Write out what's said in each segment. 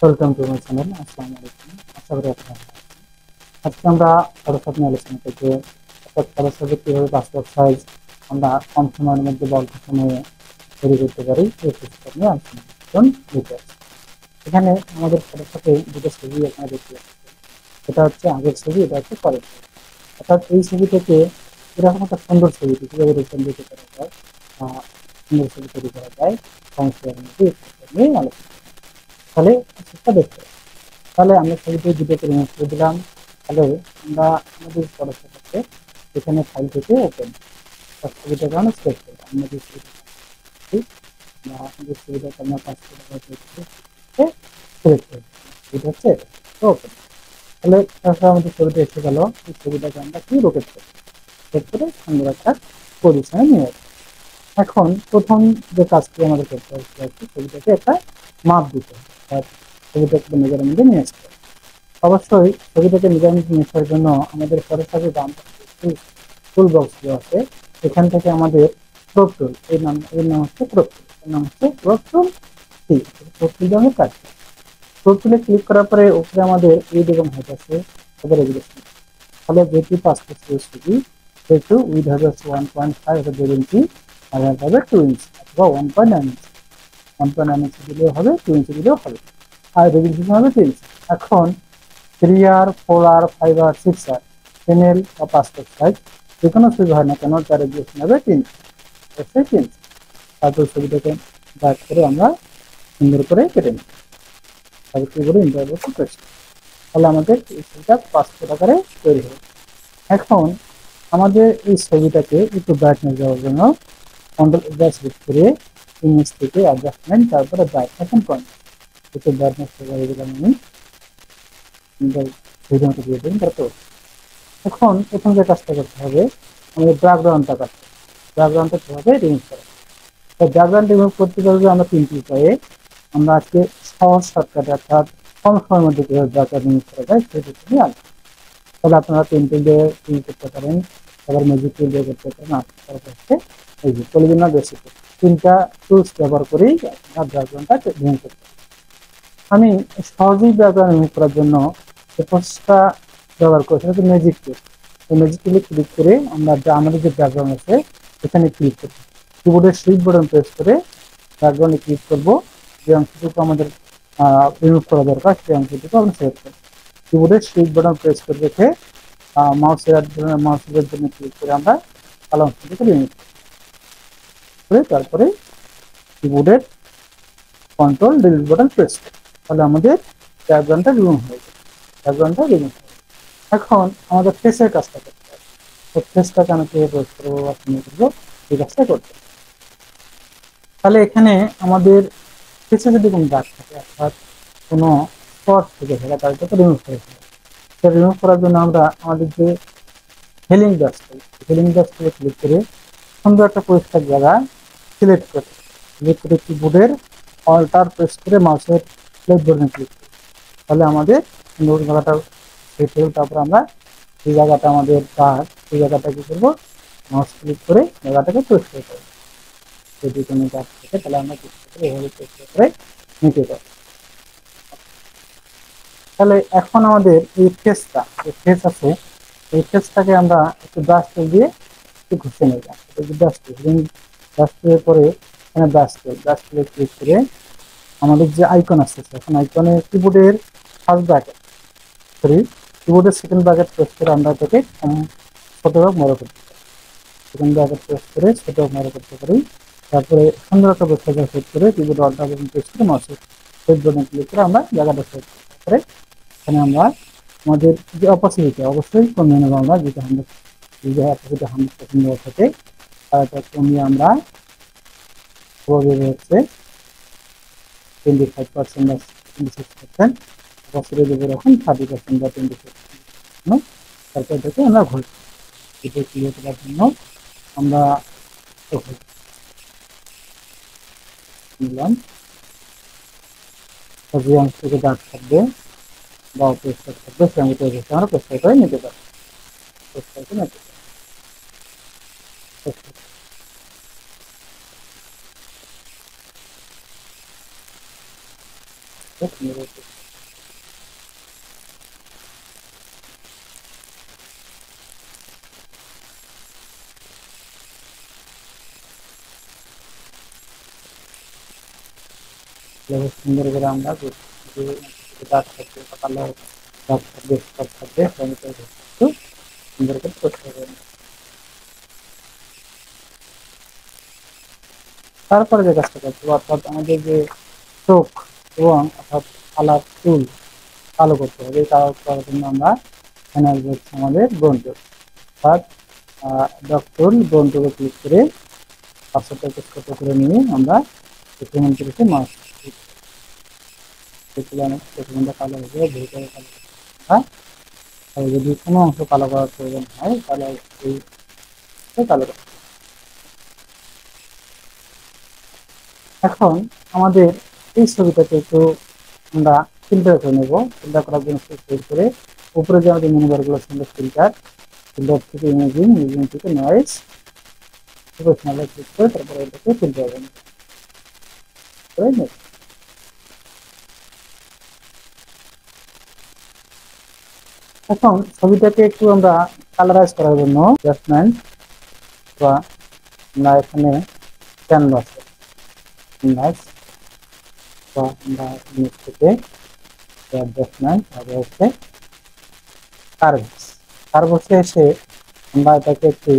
Welcome to my channel. আসসালামু আলাইকুম। আশা করি আপনারা ভালো আছেন। আজকে আমরা ফটোশপ নিয়ে আলোচনা করব। অর্থাৎ ফটোশপে কিভাবে পাসপোর্ট সাইজ আমরা কম সময়ের মধ্যে অল্প সময়ে তৈরি করতে পারি এই প্রসেসটা নিয়ে আলোচনা করুন ডিটেইলস। এখানে আমাদের ফটোশপে দুটো ছবি আপনারা দেখতে পাচ্ছেন। এটা হচ্ছে আগের ছবি, এটা হচ্ছে পরের ছবি। অর্থাৎ এই ছবি থেকে এরকম একটা সুন্দর ছবি কিভাবে রূপান্তরিত করা যায় বা সুন্দর ছবি তৈরি করা যায় কম সময়ের মধ্যে এই প্রসেসটা নিয়ে আলোচনা করব। তাহলে প্রসেসটা দেখতে হবে। তাহলে আমরা ছবিটি দুটোকে রিমুভ করে দিলাম। তাহলে আমরা আমাদের পড়াশোনাতে এখানে ফাইল থেকে ওপেন ছবিটাকে আমরা সিলেক্ট করবো। আমরা যে ছবিটা বা আমাদের ছবিটাকে আমরা কাজ করে সিলেক্ট করবো। এটা হচ্ছে ওপেন। তাহলে তারপর আমাদের ছবিটা এসে গেল। এই ছবিটাকে আমরা কি রোটেট করবো, রোটেট করে সুন্দর একটা পজিশনে নিয়ে আসবো। এখন প্রথম যে কাজটি আমাদের করতে হবে ছবিটাকে একটা মাপ দিতে হবে, অর্থাৎ ছবিটাকে নিজের মধ্যে নিয়ে আসতে হবে। অবশ্যই ছবিটাকে মেজারমেন্ট নিয়ে আসার জন্য আমাদের ফটোশপে ডান পাশে টুল বক্স দেওয়া আছে। এখান থেকে আমাদের ক্রপ টুল, এর নাম হচ্ছে ক্রপ টুল, এর নাম হচ্ছে crop tool C. Crop tool দিয়ে কাজ করি। ক্রপ টুলে ক্লিক করার পরে উপরে আমাদের এই দেখুন হাইট আছে, তারপরে রেগুলেশন। তাহলে যেটি পাসপোর্ট সাইজ ছবি সেহেতু উইথ হবে হচ্ছে 1.5, এটা 1.5 ইঞ্চি, আর হাইট হবে 2 ইঞ্চি অথবা 1.9 ইঞ্চি। 1.9 ইঞ্চি দিলেও হবে, 2 ইঞ্চি দিলেও হবে, আর রেগুলেশন হবে 3 ইঞ্চি। এখন 3R, 4R, 5R, 6R channel বা পাসপোর্ট সাইজ যে কোনো ছবি হয় না কেন তার রেজুলেশন হবে 3, অবশ্যই 3। তারপর ছবিটাকে ব্যাক করে আমরা সুন্দর করে কেটে নিই। তারপর কি করে ইন্টারভিউ প্রেস, তাহলে আমাদের এই ছবিটা পাসপোর্ট আকারে তৈরি হবে। এখন আমাদের এই ছবিটাকে একটু ব্রাইটনেস দেওয়ার জন্য কন্ট্রোল সিলেক্ট করে ইমেজ থেকে অ্যাডজাস্টমেন্ট, তারপরে ব্রাইটনেস এন্ড কন্ট্রাস্ট, একটু ব্রাইটনেস করে দিলাম আমি, ভিডিও মতো দিয়ে দিন। তারপর এখন প্রথম যে কাজটা করতে হবে, আমাদের ব্যাকগ্রাউন্ডটা কাটতে হবে। ব্যাকগ্রাউন্ডটা কিভাবে রিমুভ করা, তো ব্যাকগ্রাউন্ড রিমুভ করতে পারবে আমরা তিনটি উপায়ে। আমরা আজকে সহজ শর্টকাটে অর্থাৎ কম সময়ের মধ্যে কিভাবে ব্যাকগ্রাউন্ড রিমুভ করা যায় সেটা নিয়ে আলোচনা। তবে আপনারা পেন্সিল দিয়ে রিমুভ করতে পারেন, আবার ম্যাজিক টুল দিয়ে করতে পারেন। আপনার হচ্ছে এই যে পলিগনাল বেসিক তিনটা টুলস ব্যবহার করেই আপনার ব্যাকগ্রাউন্ডটা রিমুভ করতে পারেন। আমি সহজেই ব্যাকগ্রাউন্ড রিমুভ করার জন্য যে প্রসেসটা ব্যবহার করি সেটা হচ্ছে ম্যাজিক টুল। এই ম্যাজিক টুলে ক্লিক করে আমরা আমাদের যে ব্যাকগ্রাউন্ড আছে এখানে ক্লিক করব। কিবোর্ডের শিফট বাটন প্রেস করে ব্যাকগ্রাউন্ডে ক্লিক করব। যে অংশটুকু আমাদের রিমুভ করা দরকার সেই অংশটুকু আমরা সিলেক্ট করব। কিবোর্ডের শিফট বাটন প্রেস করে রেখে মাউসের জন্য ক্লিক করে আমরা কালো অংশটুকু রিমুভ করে তারপরে কিবোর্ডের কন্ট্রোল ডিলিট বাটন প্রেস করব। তাহলে আমাদের ব্যাকগ্রাউন্ডটা রিমুভ হয়ে যাবে। ব্যাকগ্রাউন্ডটা রিমুভ হয়ে যাবে। এখন আমাদের ফেসের কাজটা করতে হবে। তো ফেসটাকে আমি কিভাবে পোস্ট করবো বা কিভাবে করবো এই কাজটা করতে হবে। তাহলে এখানে আমাদের ফেসে যদি কোনো দাগ থাকে অর্থাৎ কোনো স্পট থেকে থাকে তাদেরকে রিমুভ করে ফেলে। তো রিমুভ করার জন্য আমরা আমাদের যে হেলিং ব্রাশ থেকে ক্লিক করে সুন্দর একটা পরিষ্কার জায়গা সিলেক্ট করে কিবোর্ডের অল্টার প্রেস করে মাউসের লেফট বাটনে ক্লিক করি। তাহলে আমাদের সুন্দর জায়গাটা সেট হয়ে, তারপর আমরা যে জায়গাটা আমাদের দাগ সেই জায়গাটা কি করবো, মাউস ক্লিক করে জায়গাটাকে পরিষ্কার করবো। যদি কোনো দাগ থাকে তাহলে আমরা পরিষ্কার করে এভাবে পরিষ্কার করে নিতে পারি। তাহলে এখন আমাদের এই ফেসটা, যে ফেস আছে এই ফেসটাকে আমরা একটু ব্রাশ টুল দিয়ে একটু ঘষে নিলাম। ব্রাশ টুলের পরে এখানে ব্রাশ টুলে ক্লিক করে আমাদের যে আইকন আছে এখন আইকনে কিবোর্ডের ফার্স্ট ব্র্যাকেট সরি কিবোর্ডের সেকেন্ড ব্র্যাকেট প্রেস করে আমরা এটাকে ছোট হোক বড় করতে পারি। সেকেন্ড ব্র্যাকেট প্রেস করে ছোট হোক বড় করতে পারি। তারপরে সুন্দর একটা বৈশিষ্ট্য সেট করে কিবোর্ড অল্টার বাটন প্রেস করে মাউসের সেট বাটন ক্লিক করে আমরা জায়গাটা সেট করতে পারি। এখানে আমরা আমাদের যে অপরচুনিটি অবশ্যই কমিয়ে নেবো, আমরা যেটা 100% দেওয়া থাকে তারপর কমিয়ে আমরা হচ্ছে 25% বা 26%, বছরে দেবো এখন 30% বা 26%। তারপর এটাকে আমরা ঘুরছি, এটা ক্লিয়ার করার জন্য আমরা নিলাম। যে অংশ থেকে দাগ থাকবে বা পরিষ্কার থাকবে সে অংশটা আমরা পরিষ্কার করে নিতে পারি। পরিষ্কার করে নিতে পারি। সুন্দর করে আমরা দাগ থাকবে বা কালার দাগ থাকবে স্পট থাকবে একটু সুন্দর করে করতে হবে। তারপরে যে কাজটা করতে হবে অর্থাৎ আমাদের যে চোখ এবং অর্থাৎ কালার চুল কালো করতে হবে। এই কালো করার জন্য আমরা এখানে আসবে হচ্ছে আমাদের ব্রোন টুল, অর্থাৎ ডক্টর ব্রোন টুলে ক্লিক করে পাসওয়ার্ডটাকে ছোট করে নিয়ে আমরা ডকুমেন্ট থেকে মাউস ডকুমেন্টটা কালো হয়ে যাবে, ভেতরে কালো হ্যাঁ। আর যদি কোনো অংশ কালো করার প্রয়োজন হয় তাহলে এই কালো করতে। এখন আমাদের এই ছবিটাকে একটু আমরা ফিল্টার করে নেব। ফিল্টার করার জন্য ক্লিক করে উপরে যে আমাদের মেনু বারগুলো সুন্দর ফিল্টার, ফিল্টার থেকে ইমেজিং, ইমেজিং থেকে নয়েজ, প্রফেশনালে ক্লিক করে তারপরে এটাকে ফিল্টার করে নেব। এখন ছবিটাকে একটু আমরা কালারাইজ করার জন্য অ্যাডজাস্টমেন্ট বা আমরা এখানে ক্যানভাস ক্যানভাস বা আমরা নিচ থেকে অ্যাডজাস্টমেন্ট হবে হচ্ছে কার্ভস। কার্ভসে এসে আমরা এটাকে একটু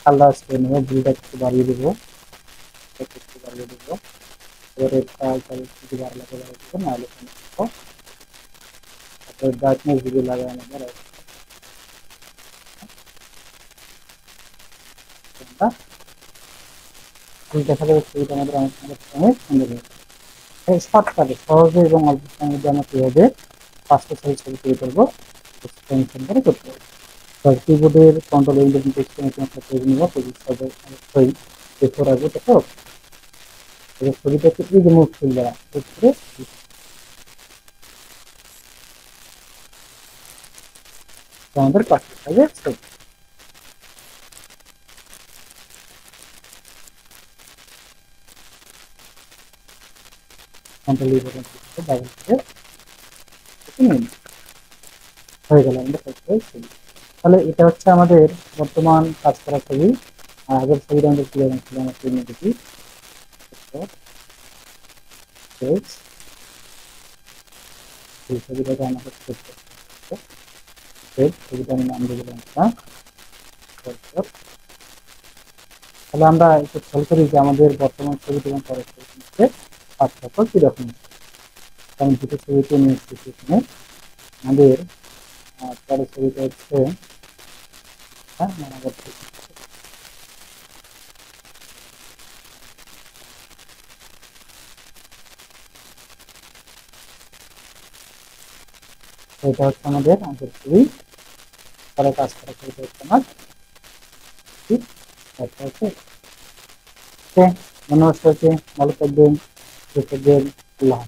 কালারাইজ করে নেব, ব্লুটা একটু বাড়িয়ে দেবো, একটু বাড়িয়ে দেবো, এবারে একটু বাড়ালে দেবো, নাহলে ব্রাইটনেস যদি লাগে আমাদের দেখা যাবে ছবিটা আমাদের অনেক সুন্দর হয়েছে। শর্টকাটে সহজে এবং অল্প সময়ের মধ্যে আমরা কীভাবে পাঁচটা সাইজ ছবি তৈরি করবো করে করতে হবে। কিবোর্ডের কন্ট্রোল ইন্ডিকেশন পেজ নিব, পেজের সাথে অবশ্যই বেফোর আসবে তো ছবিটাকে এই যে মুভ ফিল দেওয়া করে আমাদের পাঁচটা সাইজের ছবি। কন্ট্রোল ডাবল ক্লিক হয়ে গেল আমাদের ছবি। তাহলে এটা হচ্ছে আমাদের বর্তমান কাজ করা ছবি। আর আগের ছবিটা আমাদের ক্লিয়ার ছিল আমার ছবি দেখি এই ছবিটাকে আমাকে ছবিটা আমি নাম দিয়ে দিলাম। তাহলে আমরা একটু খেয়াল করি যে আমাদের বর্তমান ছবিটি এবং পরের ছবিটির মধ্যে পার্থক্য কিরকম। আমি দুটো ছবিতে নিয়ে এসেছি এখানে। আমাদের পরের ছবিটা হচ্ছে এটা হচ্ছে আমাদের আগের ছবি, পরে কাজ করা ছবিটা হচ্ছে আমার ঠিক আছে। ধন্যবাদ সবাইকে, ভালো থাকবেন, আল্লাহ।